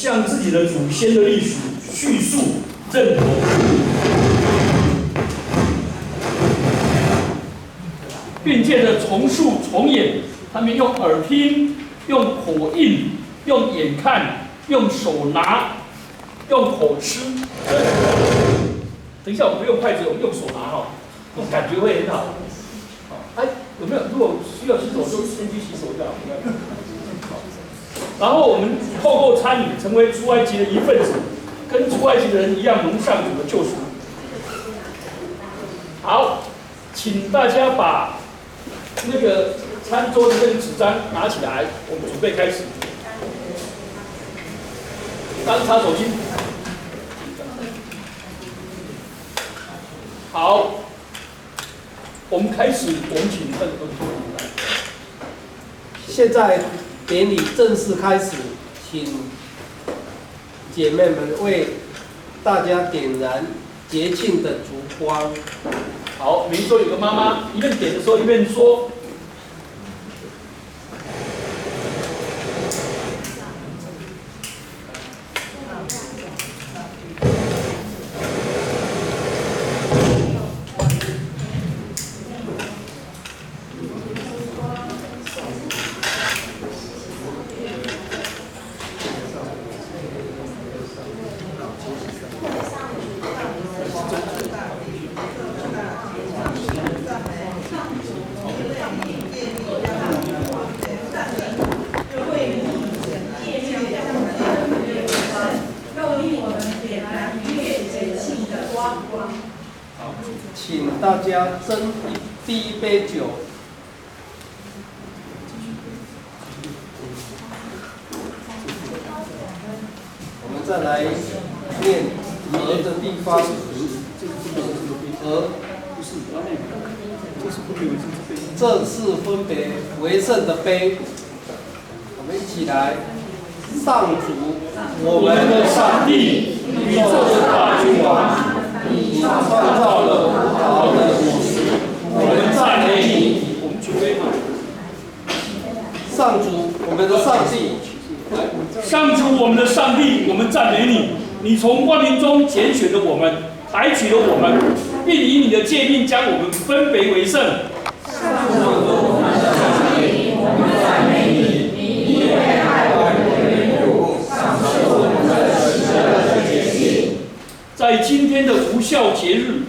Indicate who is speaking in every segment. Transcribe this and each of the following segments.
Speaker 1: 向自己的祖先的历史叙述认同。并借着重述重演，他们用耳听、用口印、用眼看、用手拿、用口吃。等一下，我们不用筷子，我们用手拿哈，那种感觉会很好。哎，有没有？如果需要洗手，就先去洗手就好。然后我们透过参与，成为出埃及的一份子，跟出埃及的人一样，蒙上主的救赎。好，请大家把那个餐桌的那个纸张拿起来，我们准备开始。当擦手巾。好，我们开始，我们请邓哥来。
Speaker 2: 现在典礼正式开始，请姐妹们为大家点燃节庆的烛光。
Speaker 1: 好，比如说有个妈妈一边点的时候一边说。
Speaker 2: 请大家斟第一杯酒。我们再来念鹅的地方，鹅，这是分别为圣的杯。我们一起来，上主，我们的上帝，宇宙的大君王。你创造了葡萄的果实，我们赞美你。
Speaker 1: 我们举杯。
Speaker 2: 上主，我们的上帝，
Speaker 1: 上主，我们的上帝，我们赞美你。你从万民中拣选了我们，抬举了我们，并以你的诫命将我们分别为圣。
Speaker 3: 上主，我们的上帝，我们赞美你。你因为爱我们的缘故，赏赐我们的喜乐的节庆。
Speaker 1: 在今天的无效节日，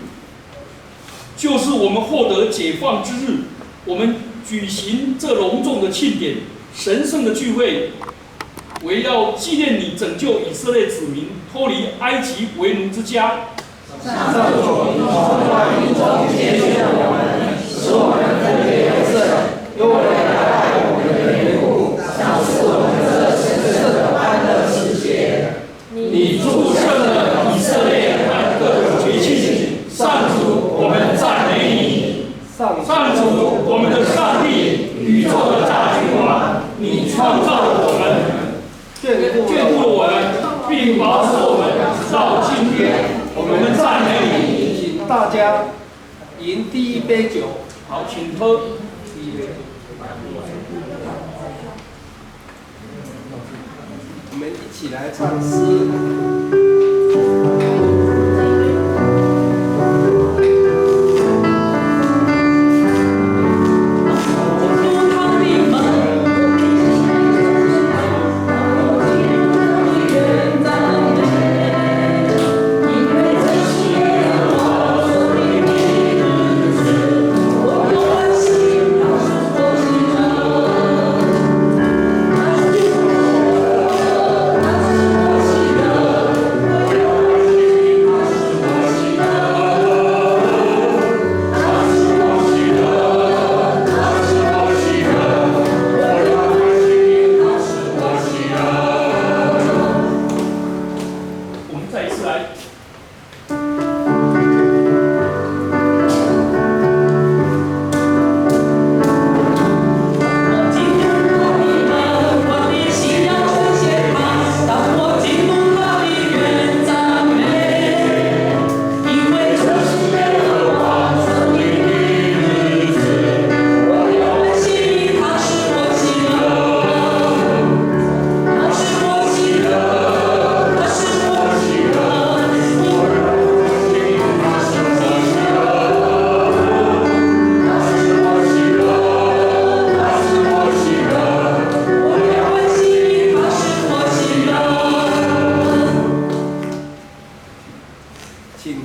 Speaker 1: 就是我们获得解放之日。我们举行这隆重的庆典、神圣的聚会，为要纪念你拯救以色列子民脱离埃及为奴之家。
Speaker 3: 上主，你从万民中拣选我们，使我们分别为圣，因为爱我们的缘故，赏赐我们这神圣的安乐世界。
Speaker 1: 你祝圣了以色列和各种节庆，上主，我们赞美你。上主，我们的上帝，宇宙的大君王，你创造了我们，眷顾了我们，并保守我们直到今天。我们赞美你。
Speaker 2: 请大家饮第一杯酒。
Speaker 1: 好，请喝。
Speaker 2: 第一杯。我们一起来唱诗。
Speaker 3: 我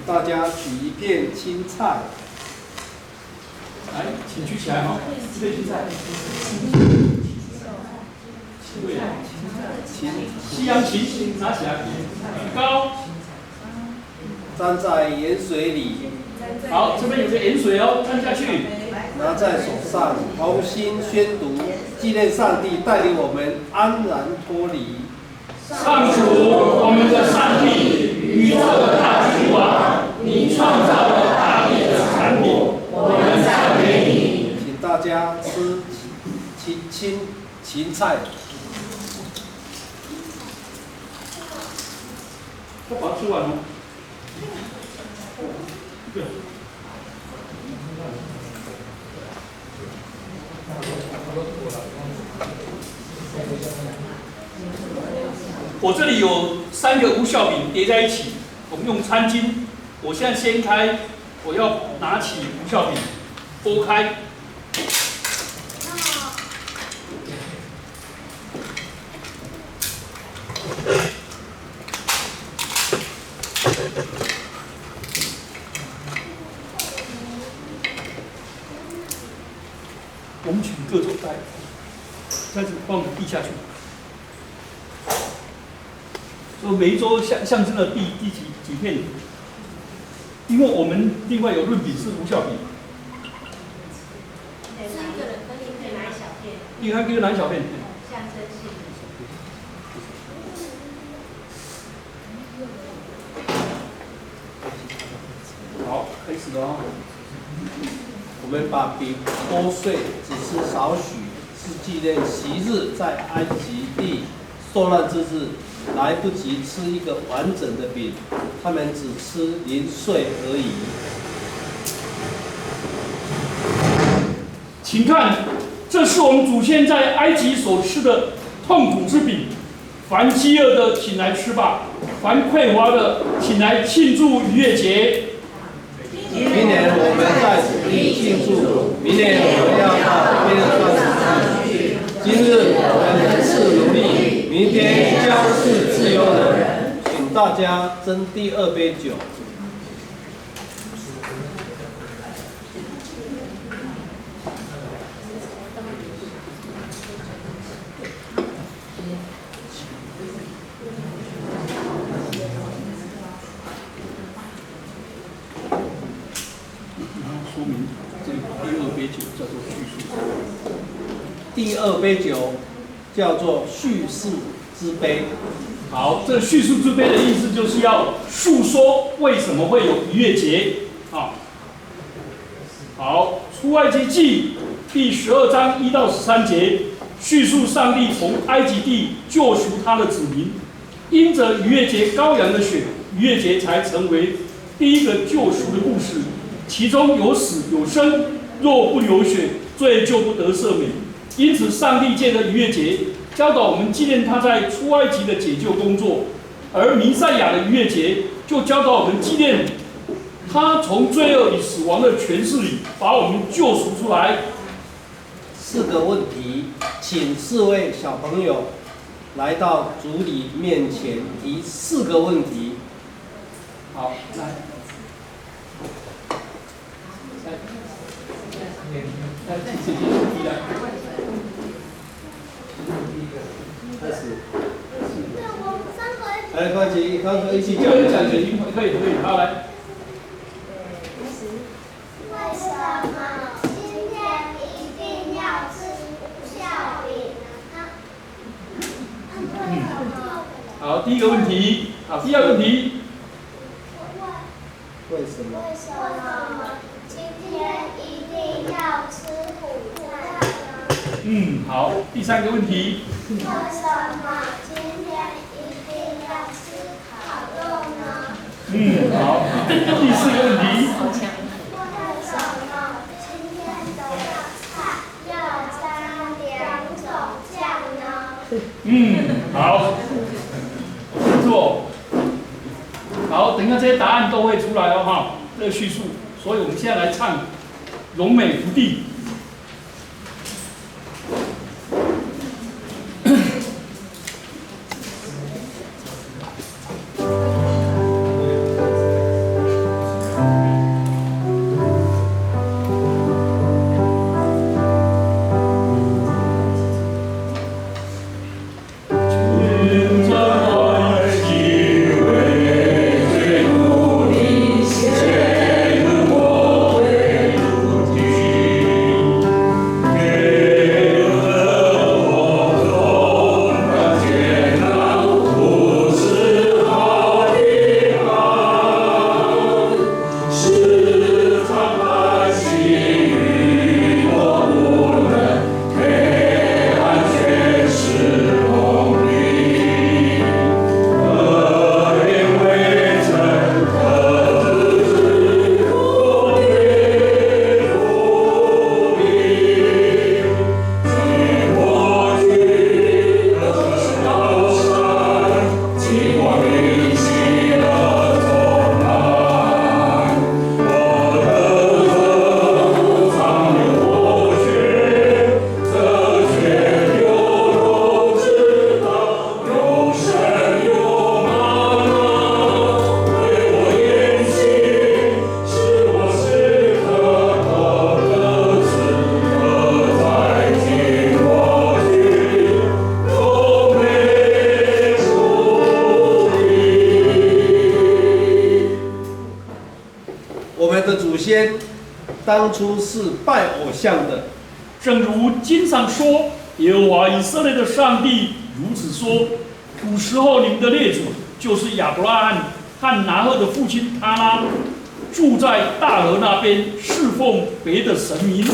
Speaker 2: 大家取一片青菜，
Speaker 1: 来，请举起来哈，这边青菜。对，西洋芹拿起来，举高，
Speaker 2: 沾在盐水里，
Speaker 1: 好，这边有个盐水哦，沾下去，
Speaker 2: 拿在手上，同心宣读，纪念上帝带领我们安然脱离。
Speaker 1: 上主，我们的上帝，宇宙的大君王，你创造了大地的产品，我们赞美你。
Speaker 2: 请大家吃芹菜。
Speaker 1: 都把它吃完哦。我这里有3个无酵饼叠在一起，我们用餐巾。我现在掀开，我要拿起无酵饼，剥开。我们取各种袋，这样子帮我们递下去。所以每一周象征了第几片，因为我们另外有润饼是无酵饼，
Speaker 4: 是一个人可以拿小片，
Speaker 1: 你看这个拿小片，
Speaker 4: 象征性。
Speaker 1: 好，开始了哦。
Speaker 2: 我们把饼剥碎，只吃少许，是纪念昔日在埃及地受难之日，来不及吃一个完整的饼，他们只吃零碎而已。
Speaker 1: 请看，这是我们祖先在埃及所吃的痛苦之饼。凡饥饿的，请来吃吧；凡匮乏的，请来庆祝逾越节。
Speaker 2: 明年我们在此地庆祝，明年我们要到边上去。今日我们仍是奴隶，明天将是自由的人。请大家斟第2杯酒。
Speaker 1: 说明这个第2杯酒叫做叙述。
Speaker 2: 第2杯酒叫做叙事之杯。
Speaker 1: 好，这个叙述之杯的意思就是要述说为什么会有逾越节啊。好，出埃及记第12章1到13节，叙述上帝从埃及地救赎他的子民，因着逾越节羔羊的血，逾越节才成为第一个救赎的故事。其中有死有生，若不流血，罪就不得赦免。因此，上帝借着逾越节教导我们纪念他在出埃及的解救工作，而弥赛亚的逾越节就教导我们纪念他从罪恶与死亡的权势里把我们救赎出来。
Speaker 2: 4个问题，请4位小朋友来到主礼面前提4个问题。
Speaker 1: 好，来，请第一来。
Speaker 2: 开始。来，关琪，刚刚一起
Speaker 1: 这个人讲决定可以，好来。
Speaker 5: 为什么今天一定要吃无酵饼呢？
Speaker 1: 好，第一个问题，好，第2个问题。
Speaker 2: 为什么？
Speaker 5: 为什么今天一定要吃苦菜呢？
Speaker 1: 好，第3个问题。
Speaker 5: 为什么今天一定要吃烤肉呢？
Speaker 1: 好，第4个问题。
Speaker 5: 为什么今天的菜要加2种酱呢？
Speaker 1: 好，没错。好，等一下这些答案都会出来哦，哈，这个叙述。所以我们现在来唱《荣美福地》。
Speaker 2: 先当初是拜偶像的。
Speaker 1: 正如经上说，耶和华以色列的上帝如此说：古时候你们的列祖就是亚伯拉罕和拿赫的父亲他拉，住在大河那边，侍奉别的神明。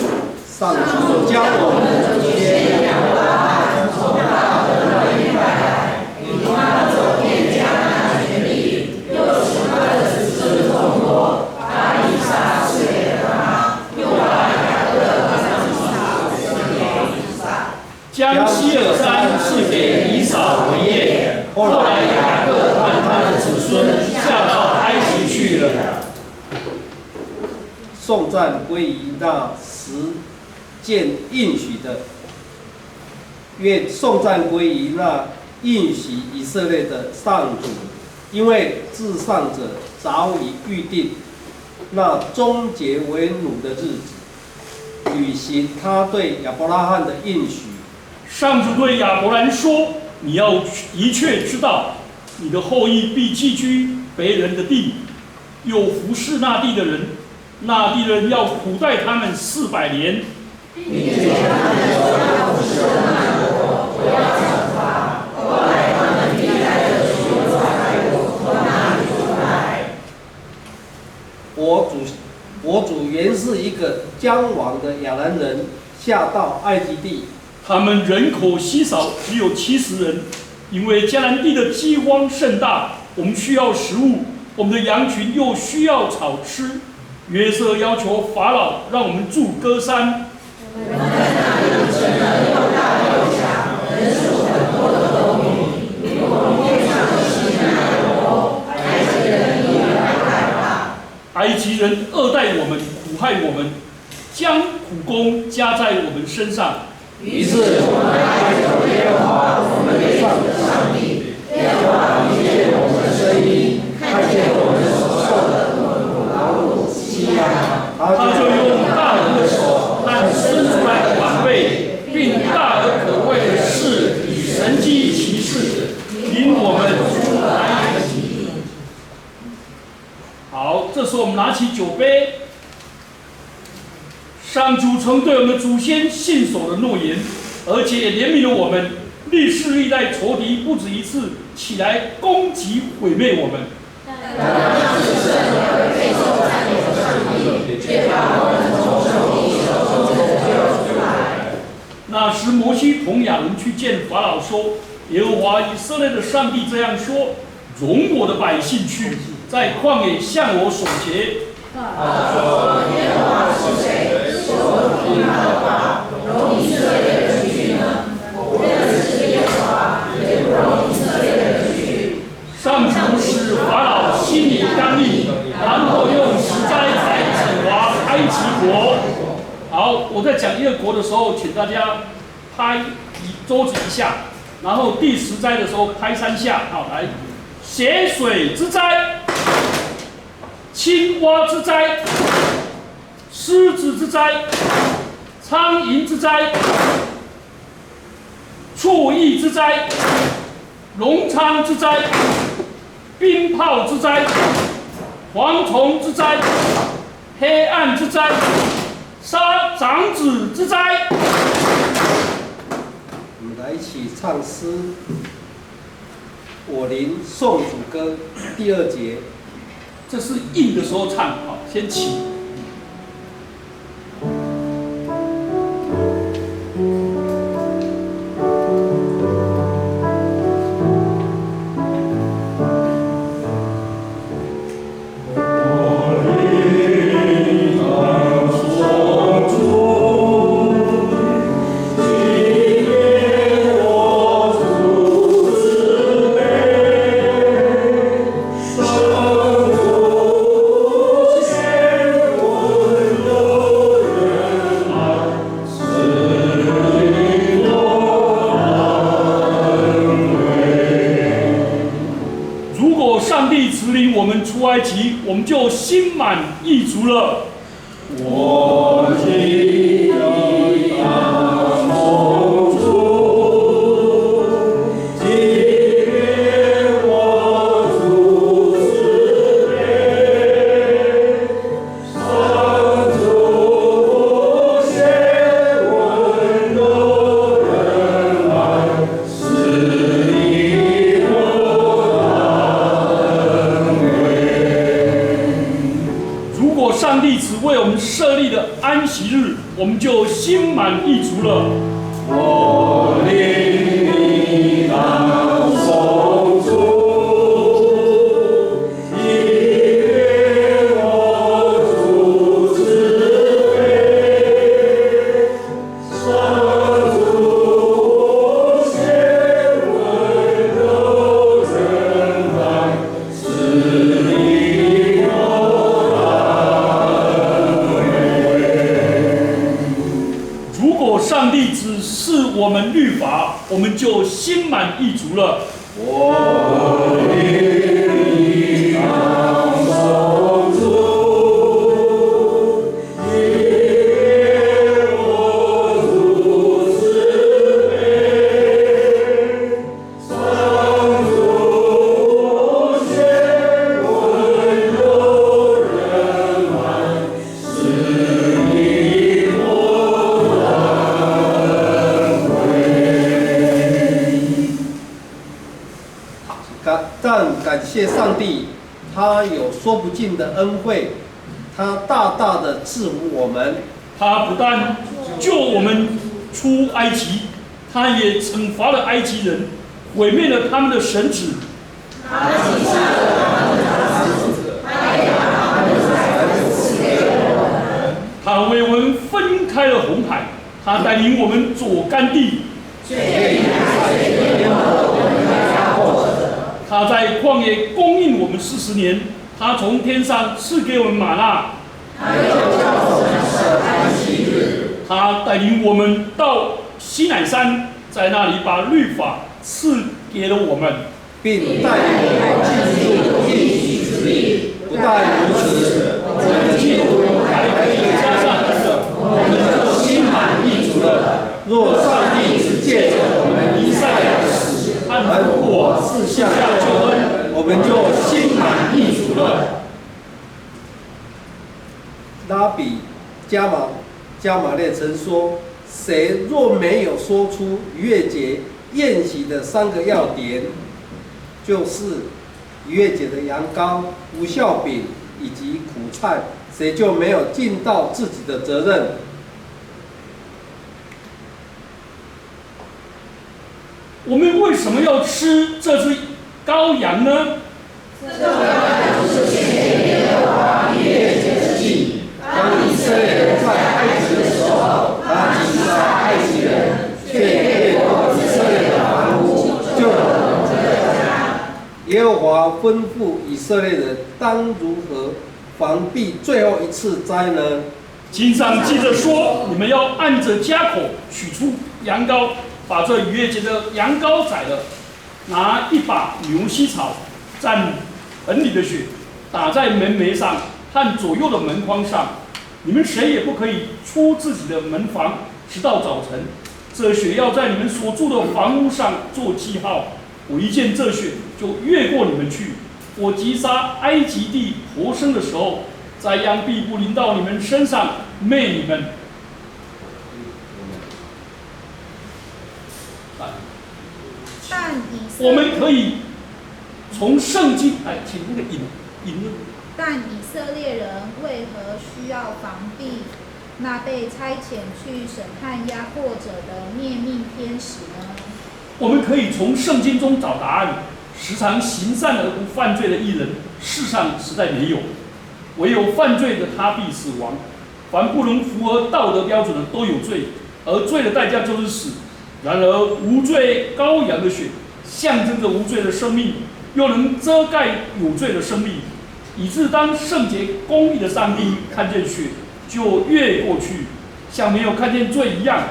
Speaker 2: 上主将我们的祖先亚伯拉罕从大河那边带来，领他走遍迦南全地，又使他的子孙众多，把以撒赐给了他，又把雅各和以扫赐给以撒，
Speaker 1: 将希尔山赐给以扫为业。后来雅各和他的子孙下到埃及去了。
Speaker 2: 颂赞归于那实践应许的，愿颂赞归于那应许以色列的上主，因为至上者早已预定那终结为奴的日子，履行他对亚伯拉罕的应许。
Speaker 1: 上主对亚伯兰说：“你要的确知道，你的后裔必寄居别人的地，又服侍那地的人，那地的人要苦待他们400年。”并且他们所要服侍的那国，我要惩罚，后来他们必带着许多财物从那里出来。
Speaker 2: 我主原是一个将亡的亚兰人，下到埃及地。
Speaker 1: 他们人口稀少，只有70人，因为迦南地的饥荒甚大，我们需要食物，我们的羊群又需要草吃。约瑟要求法老让我们住歌山。我们在那里生了又大又强，人数很多的国民，如同天上的西奈国，埃及人以为害怕。埃及人恶待我们，苦害我们，将苦工加在我们身上。
Speaker 3: 于是我们哀求耶和华我们列祖的上帝，耶和华听见我们的声音，看见我们所受的困苦劳碌欺压，
Speaker 1: 他就用大能的手和伸出来的膀臂，并大而可畏的事与神迹奇事，领我们出埃及。好，这时候我们拿起酒杯。上主曾对我们的祖先信守了诺言，而且也怜悯了我们。历世历代仇敌不止一次起来攻击毁灭我们。
Speaker 3: 但是圣而备受赞美的上帝，却把我们从仇敌手中拯救出来。
Speaker 1: 那时摩西同亚伦去见法老说：“耶和华以色列的上帝这样说：容我的百姓去，在旷野向我守节。”
Speaker 3: 他说：“耶和华是谁？是我不听他的话，容以色列人去呢？我不认识耶和华，也不容以色列人去。”
Speaker 1: 上主使法老心里刚硬，然后用石灾来惩罚埃及国。好，我在讲一个国的时候，请大家拍桌子一下，然后第10灾的时候拍3下。好，来，血水之灾。青蛙之灾，狮子之灾，苍蝇之灾，畜疫之灾，龙疮之灾，冰雹之灾，蝗虫之灾，黑暗之灾，杀长子之灾。
Speaker 2: 我们来一起唱诗《我灵颂主歌》第2节。
Speaker 1: 这是印的时候唱，好，先起。出埃及，我们就心满意足了。我今当从主，今日我主慈悲，息日，我们就心满意足了。
Speaker 3: 我灵里当守住，因我主慈悲，上主显温柔仁爱，使你有安慰。
Speaker 1: 如果上帝只是我们律法，我们就心满意足了。
Speaker 3: 我灵里当守住，因我主慈悲，上主显温柔仁爱，使你有安慰。
Speaker 2: 感谢上帝，他有说不尽的恩惠，他大大的赐福我们。
Speaker 1: 他不但救我们出埃及，他也惩罚了埃及人，毁灭了他们的神旨。他为我们分开了红海，他带领我们走干地。他在旷野供应我们40年，他从天上赐给我们玛纳。他带领我们到西乃山，在那里把律法赐给了我们，
Speaker 2: 并带领我们进入应许之地。不但如此，我们进入还可以加上我们就心满意足了。若上帝只借着我们以赛亚的死和我赐下救恩，我们就心满意足了。拉比加玛列曾说：“谁若没有说出逾越节宴席的3个要点，就是逾越节的羊羔、无酵饼以及苦菜，谁就没有尽到自己的责任。”
Speaker 1: 我们为什么要吃这只羔羊呢？
Speaker 3: 这羔羊就是献给耶和华逾越节之祭。当以色列人在埃及的时候，他击杀埃及人，却也掠过以色列的房屋，救了我们这个家。
Speaker 2: 耶和华吩咐以色列人当如何防避最后一次灾呢？
Speaker 1: 经上记着说，你们要按着家口取出羊羔，把这逾越节的羊羔宰了，拿一把牛膝草蘸盆里的血，打在门楣上和左右的门框上。你们谁也不可以出自己的门房，直到早晨。这血要在你们所住的房屋上做记号。我一见这血，就越过你们去。我击杀埃及地活生的时候，在羊必不临到你们身上，灭你们。我们可以从圣经，请那个引。
Speaker 6: 但以色列人为何需要防避那被差遣去审判压迫者的灭命天使呢？
Speaker 1: 我们可以从圣经中找答案。时常行善而不犯罪的义人，世上实在没有，唯有犯罪的他必死亡。凡不能符合道德标准的都有罪，而罪的代价就是死。然而无罪羔羊的血，象征着无罪的生命，又能遮盖有罪的生命，以致当圣洁公义的上帝看见血，就越过去，像没有看见罪一样。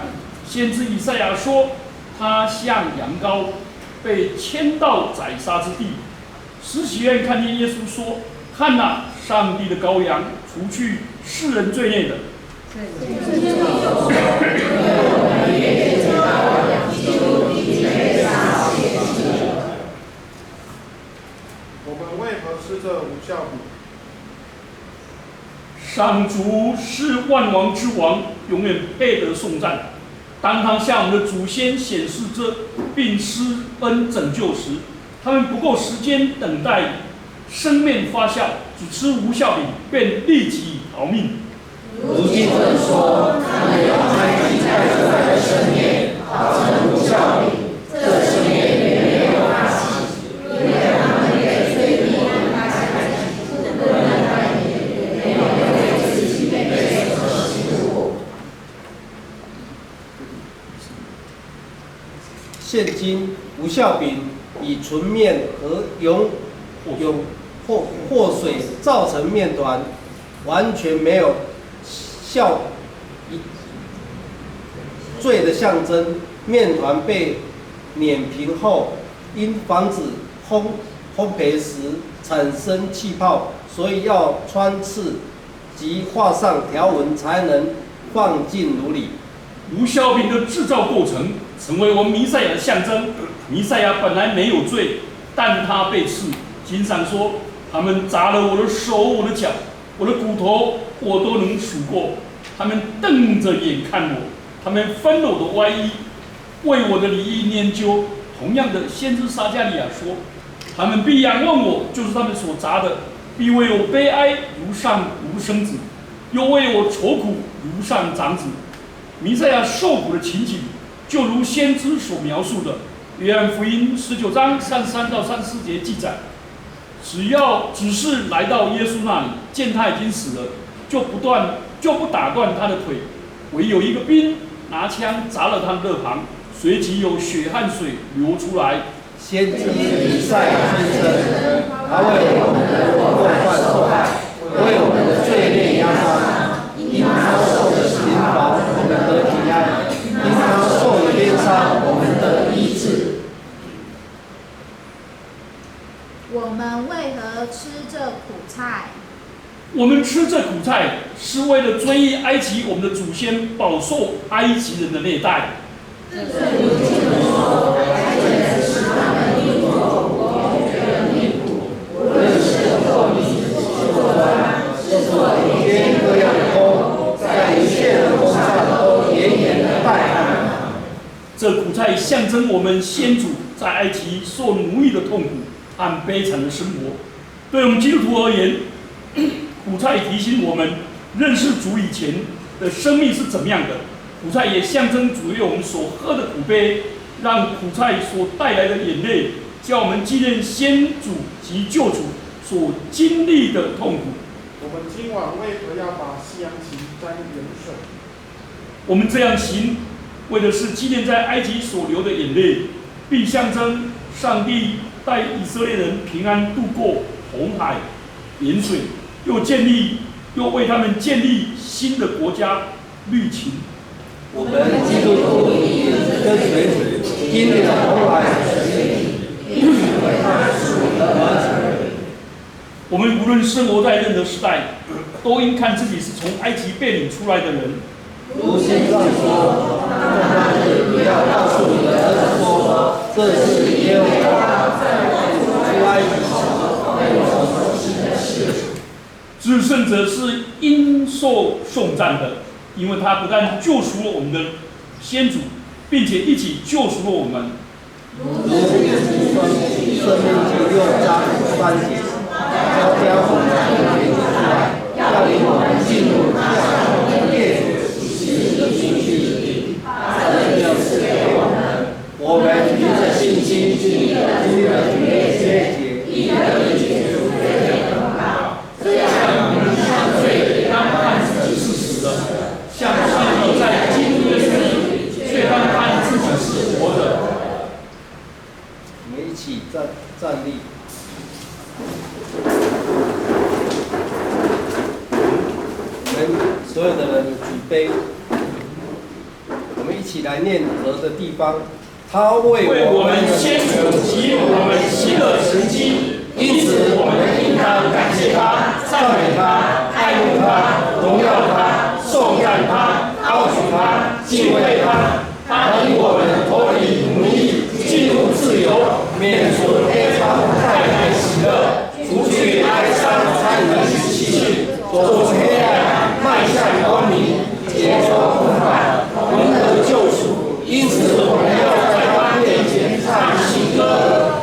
Speaker 1: 先知以赛亚说，他像羊羔，被牵到宰杀之地。施洗约翰看见耶稣说：“看哪，上帝的羔羊，除去世人罪孽的。”
Speaker 7: 我们为何吃这无酵饼？
Speaker 1: 上主是万王之王，永远配得颂赞。当他向我们的祖先显示这并施恩拯救时，他们不够时间等待生面发酵，只吃无酵饼，便立即逃命。
Speaker 3: 如今正说，他们有埃及带出来的圣殿，好成无效饼。这圣殿也没有发起，因为他们也罪孽发起来，不能代免，也没有为自己被罪所欺负。
Speaker 2: 现今无效饼以纯面和有祸水造成面团，完全没有效罪的象征。面团被碾平后，因防止烘焙时产生气泡，所以要穿刺及画上条纹才能放进炉里。
Speaker 1: 无酵饼的制造过程成为我们弥赛亚的象征。弥赛亚本来没有罪，但他被刺。经上说，他们砸了我的手、我的脚、我的骨头，我都能数过。他们瞪着眼看我，他们分了我的外衣，为我的离异念究。同样的，先知撒迦利亚说，他们必仰望我，就是他们所砸的，必为我悲哀，如上无生子，又为我愁苦，如上长子。弥赛亚受苦的情景，就如先知所描述的，约翰福音19章33到34节记载，只是来到耶稣那里，见他已经死了，就不打断他的腿，唯有一个兵拿枪砸了他的肋旁，随即有血和水流出来。
Speaker 2: 先知以赛亚宣称，他为我们的过犯受害，为我们的罪孽压伤，因他受的刑罚，我们得平安；因他受的鞭伤，我们得医治。
Speaker 6: 我们为何吃这苦菜？
Speaker 1: 我们吃这苦菜，是为了追忆埃及我们的祖先饱受埃及人的虐待。
Speaker 2: 各样的工，在一切的工上都严严的待他。
Speaker 1: 这苦菜象征我们先祖在埃及受奴役的痛苦和悲惨的生活。对我们基督徒而言，苦菜提醒我们认识主以前的生命是怎么样的。苦菜也象征主为我们所喝的苦杯，让苦菜所带来的眼泪，叫我们纪念先祖及救主所经历的痛苦。
Speaker 7: 我们今晚为何要把西洋芹沾盐水？
Speaker 1: 我们这样行，为的是纪念在埃及所流的眼泪，并象征上帝带以色列人平安度过红海、盐水，又为他们建立新的国家绿旗。
Speaker 2: 我们基督徒跟随主，经历了红海的洗礼，因为他是我们的儿子。
Speaker 1: 我们无论生活在任何时代，都应看自己是从埃及被领出来的人。
Speaker 2: 如先上说，那日你要告诉你的儿子说，这是耶和华在我出埃及时为我所行的事。
Speaker 1: 至圣者是应受颂赞的，因为他不但救赎了我们的先祖，并且一起救赎了我们。
Speaker 2: 如生命记6章3节，交我们从原出来，要领我们进入那向我们列祖起的应许地，这就是给我们。我们凭着信心经历了逾越节，亦得以解除罪的控告。这样，我们向罪当看自己是死的，
Speaker 1: 向上帝在基督耶稣里，却当看自己是活的。
Speaker 2: 我们一起站立。我们所有的人举杯，我们一起来念和的地方。他为我们先祖及我们行了神迹，因此我们应当感谢他、赞美他、爱慕他、荣耀他、颂赞他、高举他、敬畏他。他领我们脱离奴役，进入自由，免除悲伤，带来喜乐，除去哀伤，才能使气绪，走出黑暗，迈向光明，解脱困患，蒙得救赎。因此，我们要在他面前唱新歌。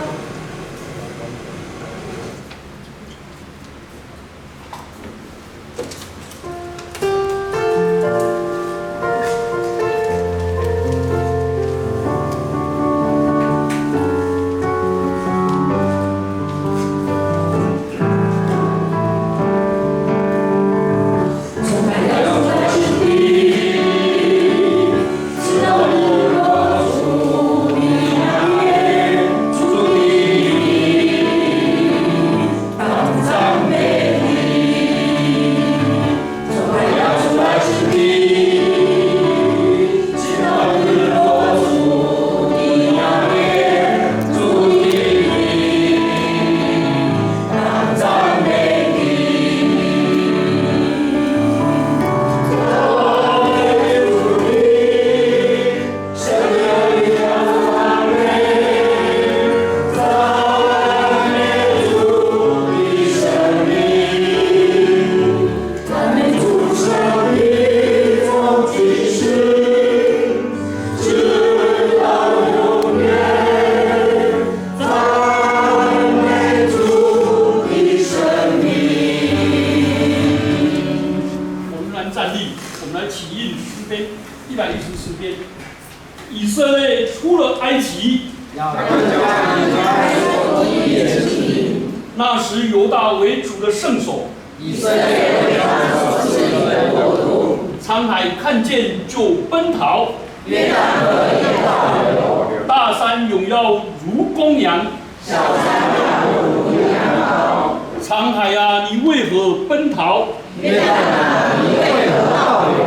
Speaker 1: 那时犹大为主的圣所，
Speaker 3: 以色列为他所赐的国度。
Speaker 1: 沧海看见就奔逃，
Speaker 3: 约旦河也倒流，
Speaker 1: 大山永要如公羊，
Speaker 3: 小山要如羊羔。
Speaker 1: 沧海啊，你为何奔逃？
Speaker 3: 约旦啊，你为何倒流？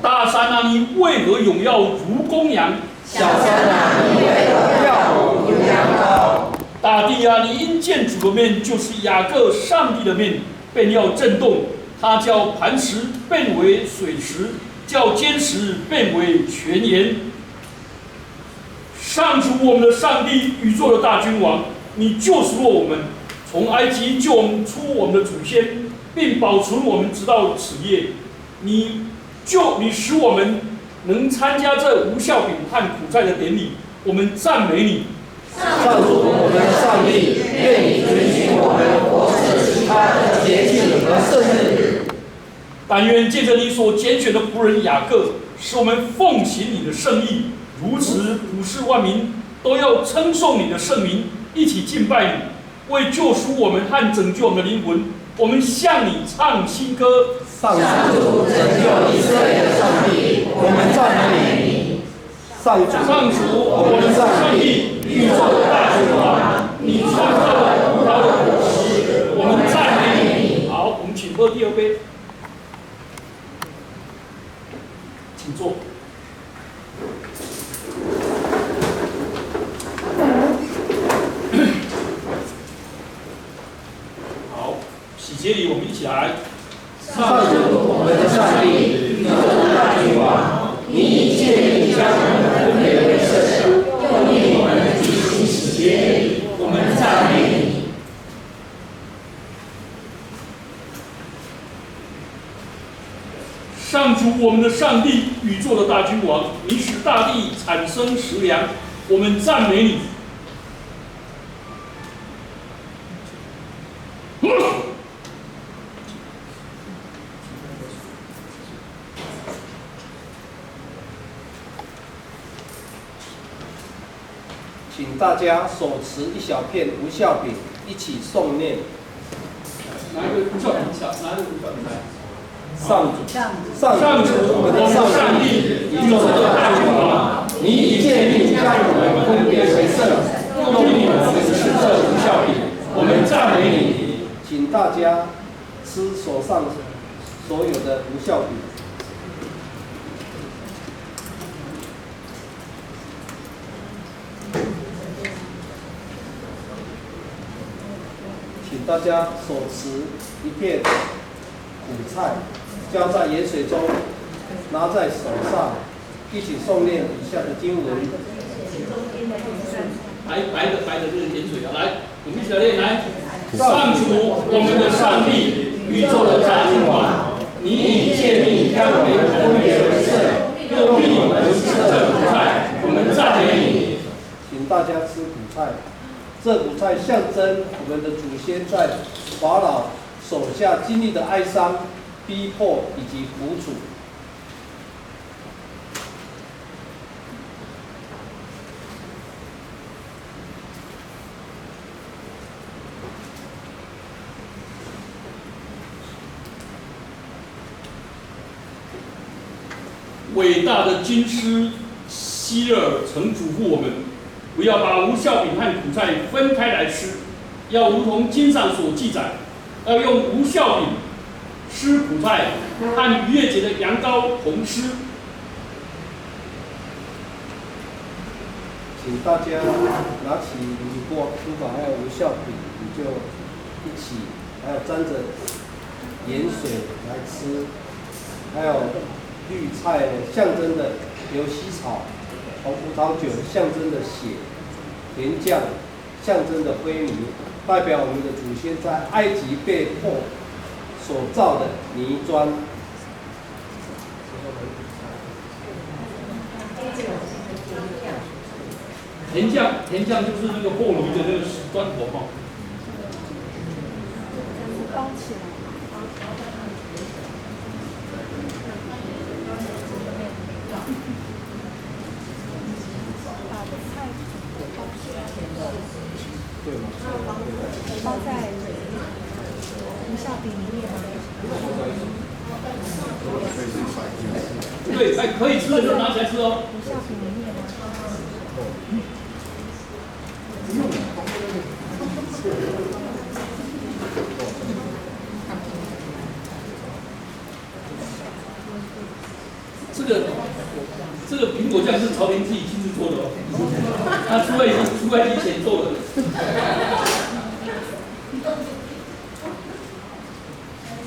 Speaker 1: 大山啊，你为何永要如公羊？
Speaker 3: 小山啊，你为何要如羊羔？
Speaker 1: 大地啊，你因见主的面，就是雅各上帝的面，便要震动。他叫磐石变为水石，叫坚石变为泉源。上主我们的上帝，宇宙的大君王，你救赎了我们，从埃及救出我们的祖先，并保存我们直到此夜。你使我们能参加这无酵饼和苦菜的典礼，我们赞美你。
Speaker 3: 上主我们的上帝，愿你准许我们活着其他的节庆和圣日。
Speaker 1: 但愿借着你所拣选的仆人雅各，使我们奉行你的圣意，如此普世万民都要称颂你的圣名，一起敬拜你，为救赎我们和拯救我们的灵魂，我们向你唱新歌。
Speaker 3: 上主拯救以色列的上帝，我们赞美你。
Speaker 2: 上主，
Speaker 1: 我们的上帝，宇宙的大君王，你创造了葡萄的果实，我们赞美你。好，我们请喝第二杯，请坐。好，喜节礼我们一起来。
Speaker 3: 上主我们的上帝，宇宙的大君王，你以诫命将我们分别为圣，又令我们举行喜节礼，我们赞美你。
Speaker 1: 上主我们的上帝，宇宙的大君王，你使大地产生食粮，我们赞美你。
Speaker 2: 请大家手持一小片无酵饼，一起诵念。
Speaker 1: 拿一个无酵饼下，拿一个无酵饼来。
Speaker 2: 上主，
Speaker 1: 我们的上帝，宇宙的大君王，
Speaker 3: 你以诫命将我们分别为圣，又令我们吃这无酵饼，我们赞美你。
Speaker 2: 请大家吃手上所有的无酵饼。请大家手持一片苦菜，浇在盐水中，拿在手上，一起诵念以下的经文。
Speaker 1: 白的这个盐水啊，来，我们一起来念来。上主，我们的上帝，宇宙的大君王，你以诫命将我们分别为圣，又令我们吃这苦菜，我们赞美你。
Speaker 2: 请大家吃苦菜。这苦菜象征我们的祖先在法老手下经历的哀伤、逼迫以及苦楚。
Speaker 1: 伟大的军师希勒曾嘱咐我们，不要把无酵饼和苦菜分开来吃，要如同经上所记载，要用无酵饼吃苦菜，和逾越节的羊羔同吃。
Speaker 2: 请大家拿起米锅、厨房还有无酵饼，你就一起，还有沾着盐水来吃，还有绿菜象征的牛膝草，红葡萄酒象征的血，甜酱象征的灰泥，代表我们的祖先在埃及被迫所造的泥砖。
Speaker 1: 甜酱就是那个和泥的那个砖头哈。
Speaker 6: 包起来。
Speaker 2: 对吗？
Speaker 6: 包在下饼里面吗？
Speaker 1: 对，哎，可以吃的就拿起来吃哦。
Speaker 6: 不下饼里面吗？
Speaker 1: 这个苹果酱是朝廷自己亲自做的哦，他出外机前做的。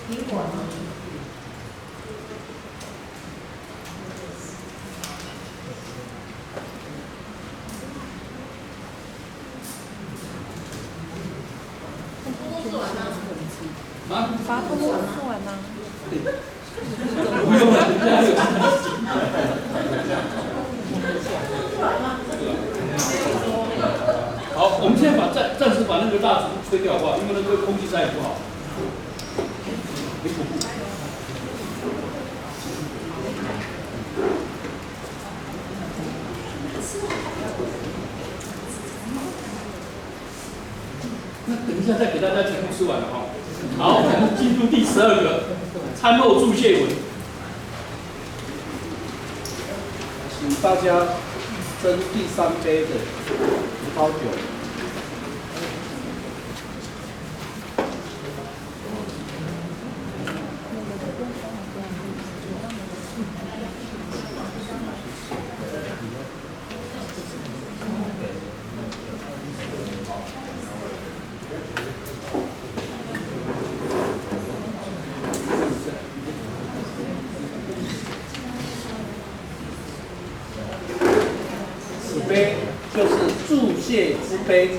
Speaker 6: 苹果吗？
Speaker 1: 啊？
Speaker 6: 把它做完吗？
Speaker 1: 不用了，好，我们现在暂时把那个蜡烛吹掉好不好？因为那个空气实在不好。没恐怖。那等一下再给大家全部吃完了哈。好，我们进入第12个餐后祝谢文。
Speaker 2: 请大家斟第3杯的葡萄酒。此杯就是祝谢之杯，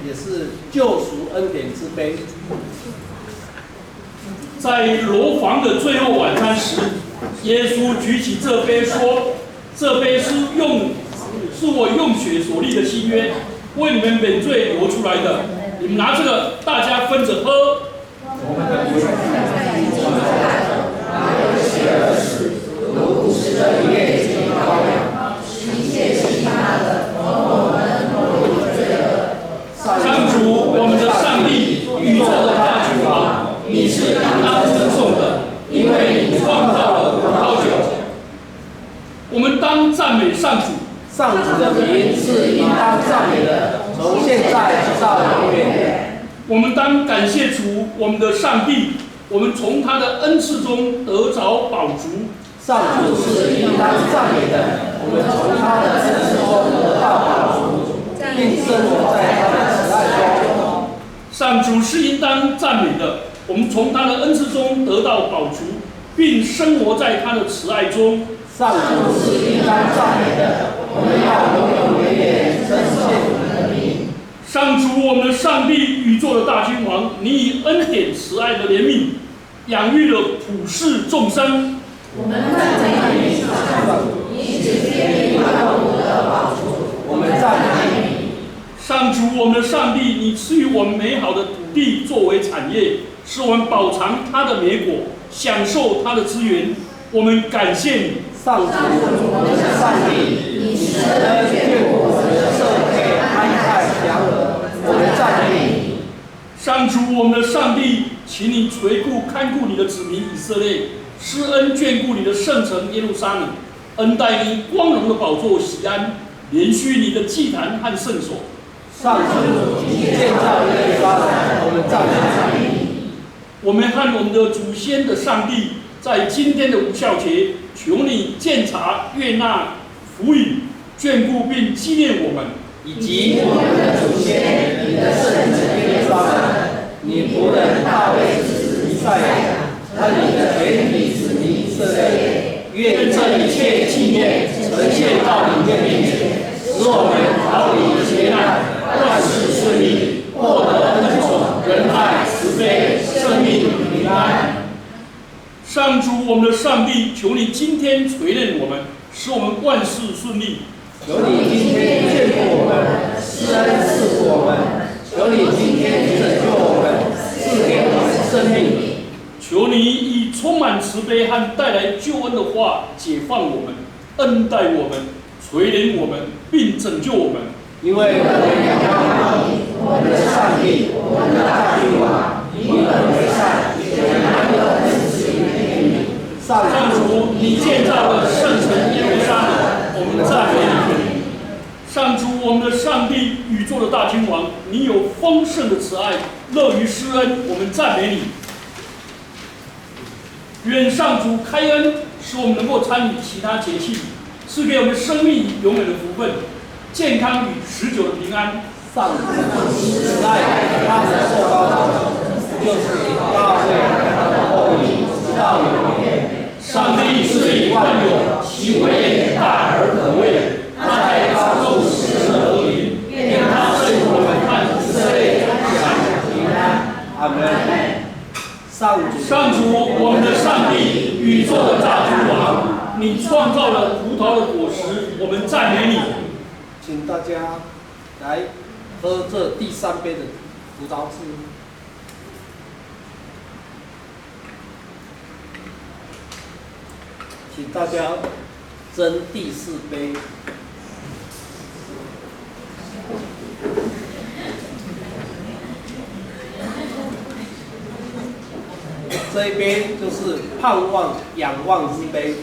Speaker 2: 也是救赎恩典之杯。
Speaker 1: 在楼房的最后晚餐时，耶稣举起这杯说：“这杯是我用血所立的新约，为你们免罪流出来的。你们拿这个，大家分着喝。”上主，我们的上帝，宇宙的大君王，你是应当称颂的，因为你创造了葡萄酒。我们当赞美上主。
Speaker 2: 上主的名是应当赞美的，从现在直到永远。
Speaker 1: 我们当感谢主，我们的上帝，我们从他的恩赐中得着饱足。
Speaker 2: 上主是应当赞美的，我们从他的恩赐中得到饱足，并生活在他的慈爱中。
Speaker 1: 上主是应当赞美的，我们从他的恩赐中得到饱足，并生活在他的慈爱中。
Speaker 2: 上主是应当赞美的，我们要永永远远称谢你的名。
Speaker 1: 上主，我们的上帝，宇宙的大君王，你以恩典慈爱的怜悯，养育了普世众生。
Speaker 3: 我们赞美你，上主，你使天地万物得饱足。
Speaker 2: 我们赞美你。
Speaker 1: 上主，我们的上帝，你赐予我们美好的土地作为产业，使我们饱尝它的美果，享受它的资源。我们感谢你。
Speaker 2: 上主，我们的上帝，你施恩眷顾我们的社会安泰祥和，我们赞美你。
Speaker 1: 上主，我们的上帝，请你垂顾看顾你的子民以色列，施恩眷顾你的圣城耶路撒冷，恩待你光荣的宝座锡安，连续你的祭坛和圣所。
Speaker 2: 上主，你建造耶路撒冷，我们赞美你。
Speaker 1: 我们和我们的祖先的上帝，在今天的无酵节，求你鉴察悦纳福允，眷顾并纪念我们，
Speaker 2: 以及我们的祖先，你的圣城耶路撒冷，你仆人大卫之子以赛亚，和你的全体子民以色列，愿这一切纪念呈现到你面前，使我们逃离劫难，万事顺利，获得恩宠、仁爱、慈悲、生命与平安。
Speaker 1: 上主，我们的上帝，求你今天垂怜我们，使我们万事顺利。
Speaker 2: 求你今天眷顾我们，施恩赐福我们。求你今天拯救我们，赐给我们生命。
Speaker 1: 求你以充满慈悲和带来救恩的话解放我们，恩待我们，垂怜我们，并拯救我们。
Speaker 2: 因为我们仰望你，我
Speaker 3: 我们的上帝，我们的大君王，你本为善，显然的恩慈与怜悯。
Speaker 1: 上主，你建造了圣城耶路撒冷，我们赞美你。上主，我们的上帝，宇宙的大君王，你有丰盛的慈爱，乐于施恩，我们赞美你。愿上主开恩，使我们能够参与其他节气，赐给我们生命永远的福分、健康与持久的平安。
Speaker 2: 上主慈爱他们受膏者，就是大卫的后裔，直到永远。
Speaker 1: 上帝是以万有，其伟大而可畏。他在高中使人得名，愿他赐我们和以色列享平安。
Speaker 2: 阿门。
Speaker 1: 上主，我们的上帝，宇宙的大君王，你创造了葡萄的果实，我们赞美你。
Speaker 2: 请大家来喝这第3杯的葡萄汁。请大家斟第4杯。这一杯就是盼望、仰望之杯。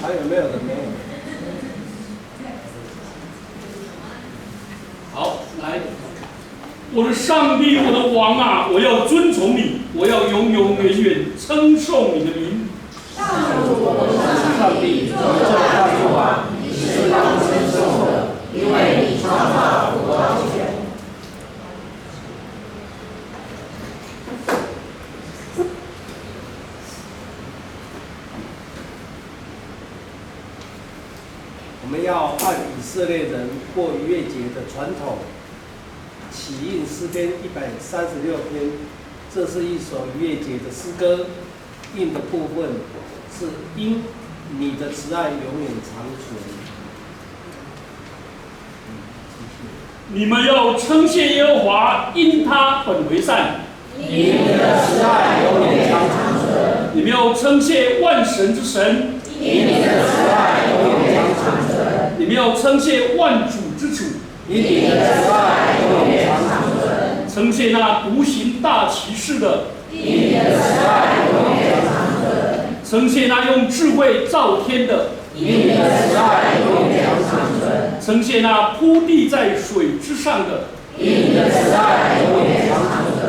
Speaker 2: 还有没有人没有？
Speaker 1: 好，来，我的上帝，我的王啊，我要尊崇你，我要永永远远称颂你的名。
Speaker 3: 上帝，宇宙的大君王，你是要称颂的，因为你创造葡萄酒。
Speaker 2: 我们要按以色列人过逾越节的传统，起印诗篇136篇，这是一首逾越节的诗歌。印的部分是因你的慈爱永远长存。
Speaker 1: 你们要称谢耶和华，因他本为善。
Speaker 3: 因你的慈爱永远长存。
Speaker 1: 你们要称谢万神之神。
Speaker 3: 因你的慈爱永远长存。
Speaker 1: 你们要称谢万主之主。
Speaker 3: 因你的慈爱永远长存。
Speaker 1: 称谢那独行大奇事的。
Speaker 3: 因你的慈爱永远长存。
Speaker 1: 称谢那用智慧造天的。
Speaker 3: 因你的慈爱永远长存。
Speaker 1: 称谢那铺地在水之上的。
Speaker 3: 因你的慈爱永远长存。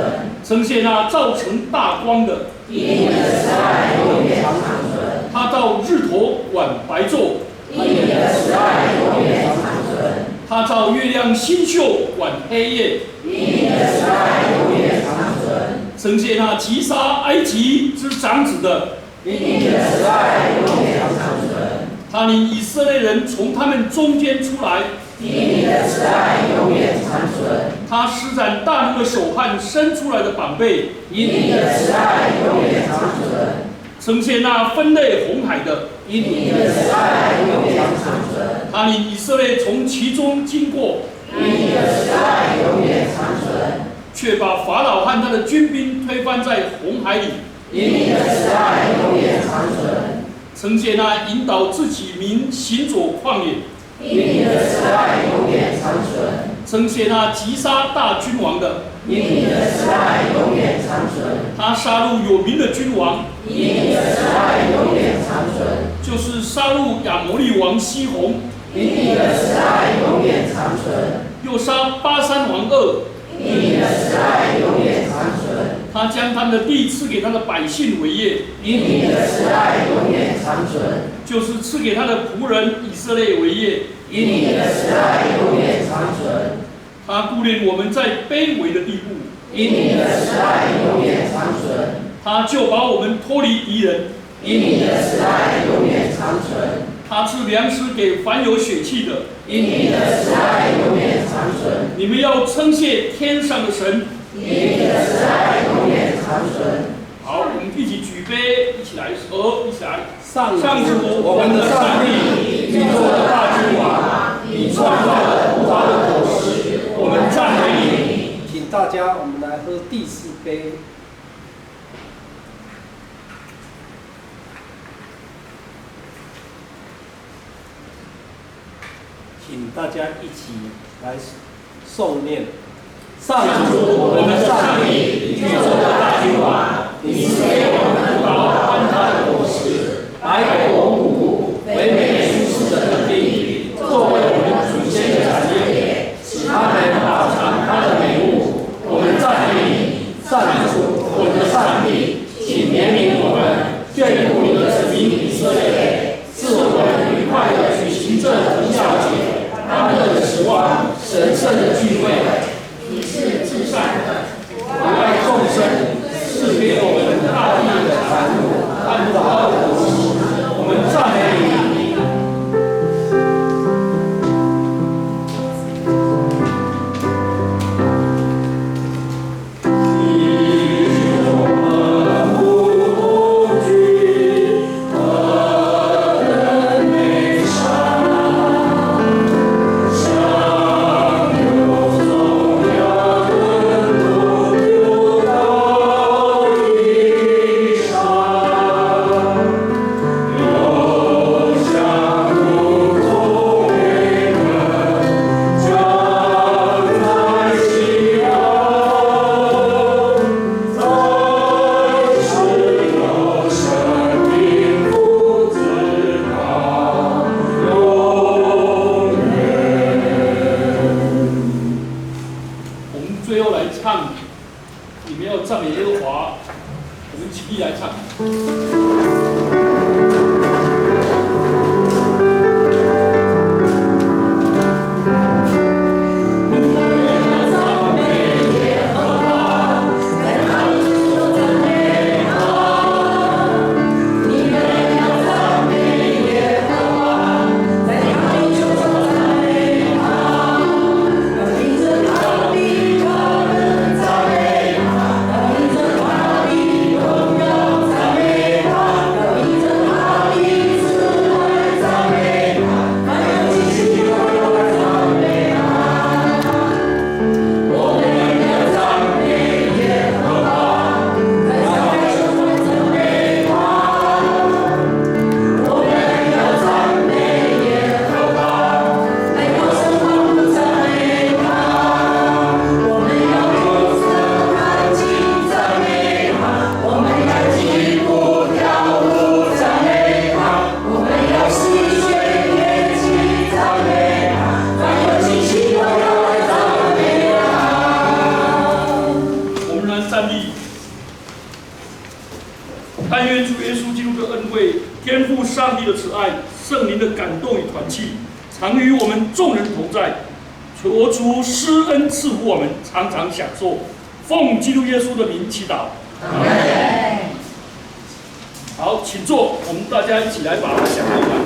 Speaker 1: 称谢那造成大光的。
Speaker 3: 因你的慈爱永远长存。
Speaker 1: 他造日头管白昼。
Speaker 3: 因你的慈爱永远长存。
Speaker 1: 他造月亮星宿管黑夜。
Speaker 3: 因你的慈爱永远长存。
Speaker 1: 称谢那击杀埃及之长子的。
Speaker 3: 因你的慈爱永远长存。
Speaker 1: 他领以色列人从他们中间出来。
Speaker 3: 因你的慈爱永远长存。
Speaker 1: 他施展大能的手和伸出来的膀臂。
Speaker 3: 因你的慈爱永远长存。
Speaker 1: 称谢那分类红海的。
Speaker 3: 因你的慈爱永远长存。
Speaker 1: 他领以色列从其中经过。
Speaker 3: 因你的慈爱永远长存。
Speaker 1: 却把法老和他的军兵推翻在红海里。
Speaker 3: 因你的慈爱永远长存。
Speaker 1: 称谢那引导自己民行走旷野。
Speaker 3: 因你的慈爱永远长存。
Speaker 1: 称谢那击杀大君王的。
Speaker 3: 因你的慈爱永远长存。
Speaker 1: 他杀戮有名的君王。
Speaker 3: 因你的慈爱永远长存。
Speaker 1: 就是杀戮亚摩利王西宏。
Speaker 3: 因你的慈爱永远长存。
Speaker 1: 又杀巴珊王噩。
Speaker 3: 因你的慈爱永远长存。
Speaker 1: 他将他们的地赐给他的百姓为业。
Speaker 3: 因你的慈爱永远长存。
Speaker 1: 就是赐给他的仆人以色列为业。
Speaker 3: 因你的慈爱永远长存。
Speaker 1: 他顾念我们在卑微的地步。
Speaker 3: 因你的慈爱永远长存。
Speaker 1: 他就把我们脱离敌人。
Speaker 3: 因你的慈爱永远长存。
Speaker 1: 他赐粮食给凡有血气的。
Speaker 3: 因你的慈爱永远长存。
Speaker 1: 你们要称谢天上的神。
Speaker 3: 因你的慈爱永远长存。
Speaker 1: 好，我们一起举杯，一起来喝，一起来。
Speaker 2: 上
Speaker 1: 主，
Speaker 2: 我们的上
Speaker 1: 帝，宇宙的大君王，你创造了葡萄的果实，我们赞美你。
Speaker 2: 大家，我们来喝第4杯。请大家一起来诵念。上主，我们上帝，宇宙的大君王，你赐给我们葡萄安他的果实，白果五谷，肥美舒适的地理，作为我们祖先的产业，使他们饱尝他的美物。我们赞美你，上主，我们的上帝，请怜悯我们，眷顾你的子民以色列，赐我们愉快的举行这恒孝节，欢乐的时光，神圣的聚会。
Speaker 1: 你是至善的，
Speaker 2: 我爱众生，赐给我们大地的产物，和葡萄的果实。我们赞美你。
Speaker 1: 最后来唱，你们要赞美耶和华，我们起立来唱。但愿主耶稣基督的恩惠、天父上帝的慈爱、圣灵的感动与团契，常与我们众人同在。求主施恩赐福我们，常常享受。奉基督耶稣的名祈祷。好，请坐，我们大家一起来把它享用完。